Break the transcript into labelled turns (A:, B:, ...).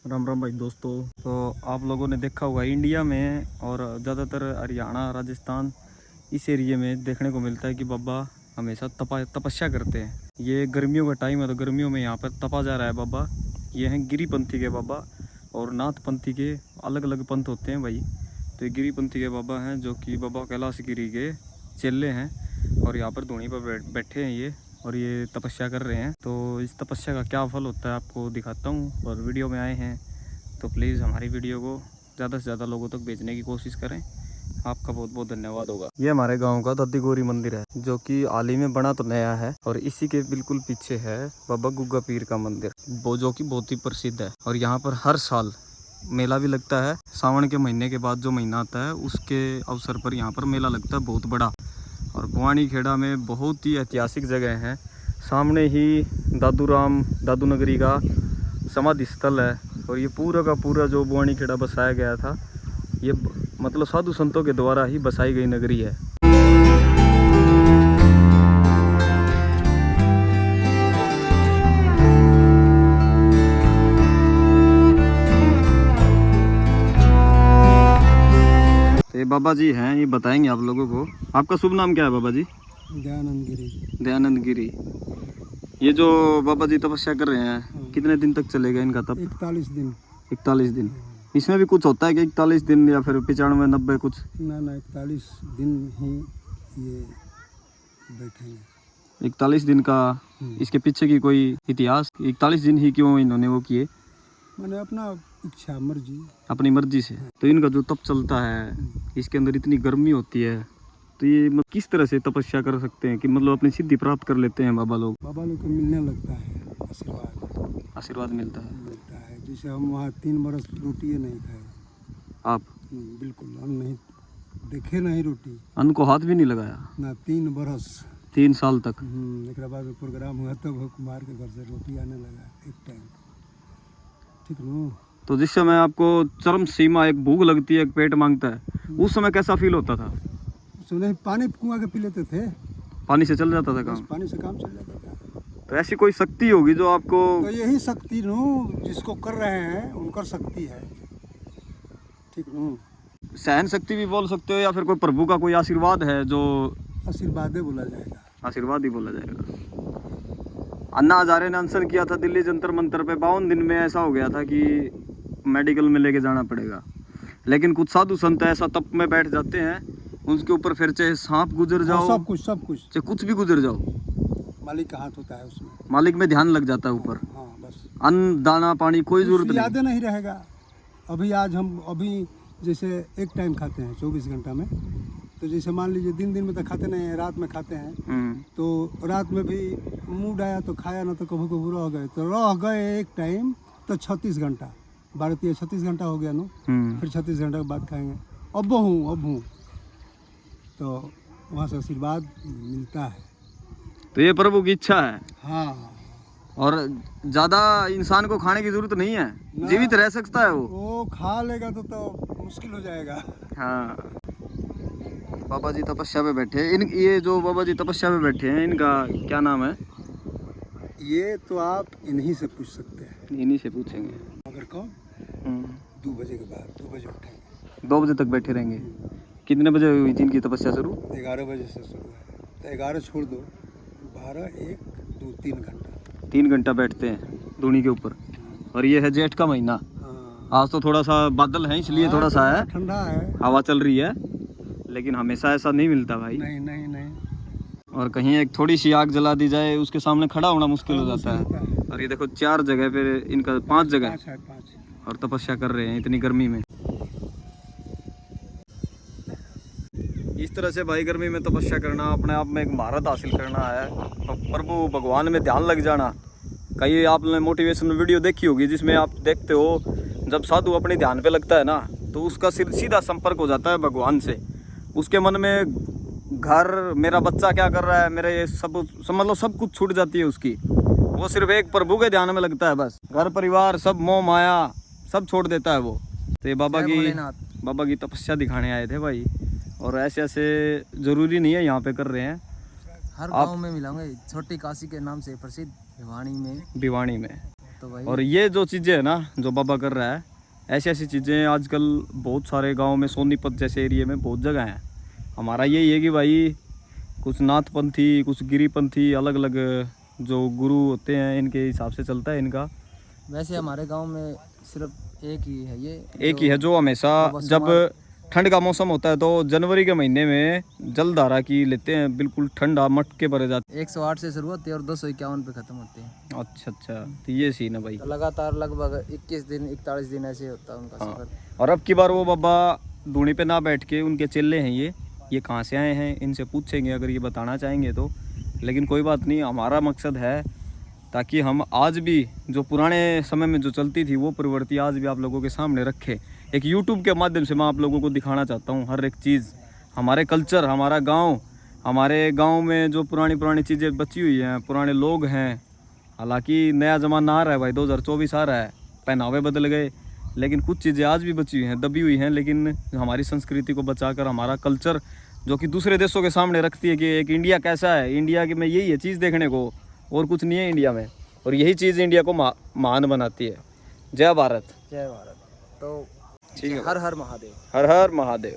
A: राम राम भाई दोस्तों। तो आप लोगों ने देखा होगा इंडिया में और ज़्यादातर हरियाणा राजस्थान इस एरिए में देखने को मिलता है कि बाबा हमेशा तपस्या करते हैं। ये गर्मियों का टाइम है तो गर्मियों में यहाँ पर तपा जा रहा है बाबा। ये हैं गिरिपंथी के बाबा और नाथपंथी के अलग अलग पंथ होते हैं भाई। तो ये गिरिपंथी के बाबा हैं जो कि बाबा कैलाश गिरी के चेले हैं और यहाँ पर धूनी पर बैठे हैं ये और ये तपस्या कर रहे हैं। तो इस तपस्या का क्या फल होता है आपको दिखाता हूँ और वीडियो में आए हैं तो प्लीज़ हमारी वीडियो को ज़्यादा से ज़्यादा लोगों तक भेजने की कोशिश करें। आपका बहुत बहुत धन्यवाद होगा। ये हमारे गांव का दद्दी गौरी मंदिर है जो कि हाल ही में बना तो नया है और इसी के बिल्कुल पीछे है बाबा गुग्गा पीर का मंदिर वो जो कि बहुत ही प्रसिद्ध है। और यहाँ पर हर साल मेला भी लगता है। सावन के महीने के बाद जो महीना आता है उसके अवसर पर यहाँ पर मेला लगता है बहुत बड़ा। और बुआनी खेड़ा में बहुत ही ऐतिहासिक जगह है। सामने ही दादू नगरी का समाधि स्थल है और ये पूरा का पूरा जो बुआनी खेड़ा बसाया गया था ये मतलब साधु संतों के द्वारा ही बसाई गई नगरी है। तो ये बाबा जी हैं, ये बताएंगे आप लोगों को। आपका शुभ नाम क्या है बाबा जी?
B: दयानंद गिरी।
A: दयानंद गिरी। ये जो बाबा जी तपस्या कर रहे हैं कितने दिन तक चलेगा इनका तप?
B: 41 दिन।
A: 41 दिन। इसमें भी कुछ होता है कि 41 दिन या फिर 95 90 कुछ?
B: ना 41 दिन ही ये बैठेंगे।
A: 41 दिन का इसके पीछे की कोई इतिहास? 41 दिन ही क्यों इन्होंने वो किए?
B: मैंने अपना इच्छा मर्जी,
A: अपनी मर्जी से। तो इनका जो तप चलता है इसके अंदर इतनी गर्मी होती है तो ये किस तरह से तपस्या कर सकते हैं कि मतलब अपनी सिद्धि प्राप्त कर लेते हैं बाबा लोग?
B: बाबा लोग को मिलने लगता है
A: आशीर्वाद मिलता है।
B: जैसे हम वहाँ 3 बरस रोटी नहीं खाए।
A: आप?
B: बिल्कुल अन्न नहीं देखे, नहीं रोटी,
A: अन्न को हाथ भी नहीं लगाया
B: ना 3 बरस
A: 3 साल तक।
B: एक बाद प्रोग्राम हुआ तब कुमार के घर से रोटी आने लगा एक टाइम। ठीक न?
A: तो जिस समय आपको चरम सीमा एक भूख लगती है, एक पेट मांगता है, उस समय कैसा फील होता था?
B: नहीं, पानी कुआं के पी लेते थे।
A: पानी से चल जाता था काम?
B: पानी से काम चल जाता था।
A: तो ऐसी कोई शक्ति होगी जो आपको?
B: तो यही शक्ति नु जिसको कर रहे हैं उनका शक्ति है। ठीक नु?
A: सहन शक्ति भी बोल सकते हो या फिर कोई प्रभु का कोई आशीर्वाद है जो?
B: आशीर्वाद ही बोला जाएगा।
A: आशीर्वाद ही बोला जाएगा। अन्ना हजारे ने अनशन किया था दिल्ली जंतर मंतर पे। 52 दिन में ऐसा हो गया था कि मेडिकल में लेके जाना पड़ेगा। लेकिन कुछ साधु संत ऐसा तप में बैठ जाते हैं उनके ऊपर फिर चाहे सांप गुजर जाओ,
B: सब कुछ
A: चाहे कुछ भी गुजर जाओ,
B: मालिक का हाथ होता है उसमें।
A: मालिक में ध्यान लग जाता है ऊपर।
B: हाँ, बस
A: अन्न दाना पानी कोई जरूरत
B: याद नहीं रहेगा। अभी जैसे एक टाइम खाते हैं 24 घंटा में, तो जैसे मान लीजिए दिन में तो खाते नहीं हैं, रात में खाते हैं। तो रात में भी मूड आया तो खाया, ना तो कभी कभी रह गए एक टाइम तो 36 घंटा, 12 36 घंटा हो गया ना। फिर 36 घंटा के बाद खाएंगे। अब हूँ तो वहाँ से आशीर्वाद मिलता है।
A: तो ये प्रभु की इच्छा है।
B: हाँ,
A: और ज्यादा इंसान को खाने की जरूरत नहीं है, जीवित रह सकता है
B: वो खा लेगा तो मुश्किल हो जाएगा।
A: हाँ। बाबा जी तपस्या पे बैठे ये जो बाबा जी तपस्या पे बैठे हैं इनका क्या नाम है?
B: ये तो आप इन्हीं से पूछ सकते हैं।
A: इन्हीं से पूछेंगे।
B: अगर कौन 2 बजे के बाद 2 बजे उठेंगे,
A: 2 बजे तक बैठे रहेंगे। कितने बजे हुई थी इनकी तपस्या शुरू?
B: 11 बजे से शुरू है। तो 11 छोड़ दो, 12 1 2 3 घंटा
A: 3 घंटा बैठते हैं धूनी के ऊपर। और ये है जेठ का महीना। आज तो थोड़ा सा बादल है इसलिए थोड़ा सा है,
B: ठंडा है,
A: हवा चल रही है, लेकिन हमेशा ऐसा नहीं मिलता भाई।
B: नहीं।
A: और कहीं एक थोड़ी सी आग जला दी जाए उसके सामने खड़ा होना मुश्किल हो जाता है। और ये देखो 4 जगह पे इनका 5 जगह
B: 5
A: और तपस्या कर रहे हैं इतनी गर्मी में। इस तरह से भाई गर्मी में तपस्या करना अपने आप में एक महारत हासिल करना है। प्रभु भगवान में ध्यान लग जाना। कई आपने मोटिवेशनल वीडियो देखी होगी जिसमें आप देखते हो जब साधु अपने ध्यान पे लगता है ना तो उसका सीधा संपर्क हो जाता है भगवान से। उसके मन में घर, मेरा बच्चा क्या कर रहा है, मेरे ये सब मतलब सब कुछ छूट जाती है उसकी। वो सिर्फ एक प्रभु के ध्यान में लगता है बस। घर परिवार सब मोह माया सब छोड़ देता है वो। तो ये बाबा की तपस्या दिखाने आए थे भाई। और ऐसे ज़रूरी नहीं है यहाँ पे कर रहे हैं,
C: हर गांव में मिलेंगे। छोटी काशी के नाम से प्रसिद्ध भिवानी में।
A: भिवानी में
C: तो भाई
A: और ये जो चीज़ें है ना जो बाबा कर रहा है, ऐसी ऐसी चीज़ें आजकल बहुत सारे गांव में, सोनीपत जैसे एरिया में बहुत जगह हैं। हमारा यही है कि भाई कुछ नाथपंथी, कुछ गिरीपंथी, अलग अलग जो गुरु होते हैं इनके हिसाब से चलता है इनका।
C: वैसे हमारे गांव में सिर्फ एक ही है, ये
A: एक ही है जो हमेशा जब ठंड का मौसम होता है तो जनवरी के महीने में जलधारा की लेते हैं, बिल्कुल ठंडा मटके भरे जाते
C: 108 से शुरू होती है और 251 पे खत्म होती है।
A: हैं। अच्छा अच्छा, तो ये सीन है भाई।
C: तो लगातार लगभग 21 दिन 41 दिन ऐसे होता है उनका
A: हाँ।
C: सफर।
A: और अब की बार वो बाबा धूनी पे ना बैठ के, उनके चेले हैं ये कहाँ से आए हैं इनसे पूछेंगे अगर ये बताना चाहेंगे तो। लेकिन कोई बात नहीं, हमारा मकसद है ताकि हम आज भी जो पुराने समय में जो चलती थी वो प्रवृत्ति आज भी आप लोगों के सामने रखे। एक यूट्यूब के माध्यम से मैं आप लोगों को दिखाना चाहता हूँ हर एक चीज़, हमारे कल्चर, हमारा गांव, हमारे गांव में जो पुरानी पुरानी चीज़ें बची हुई हैं, पुराने लोग हैं। हालांकि नया ज़माना आ रहा है भाई, 2024 आ रहा है, पहनावे बदल गए, लेकिन कुछ चीज़ें आज भी बची हुई हैं, दबी हुई हैं। लेकिन हमारी संस्कृति को बचाकर, हमारा कल्चर जो कि दूसरे देशों के सामने रखती है कि एक इंडिया कैसा है, इंडिया के में यही है चीज़ देखने को, और कुछ नहीं है इंडिया में, और यही चीज़ इंडिया को महान बनाती है। जय भारत।
C: जय भारत। तो
A: ठीक है,
C: हर हर महादेव।
A: हर हर महादेव।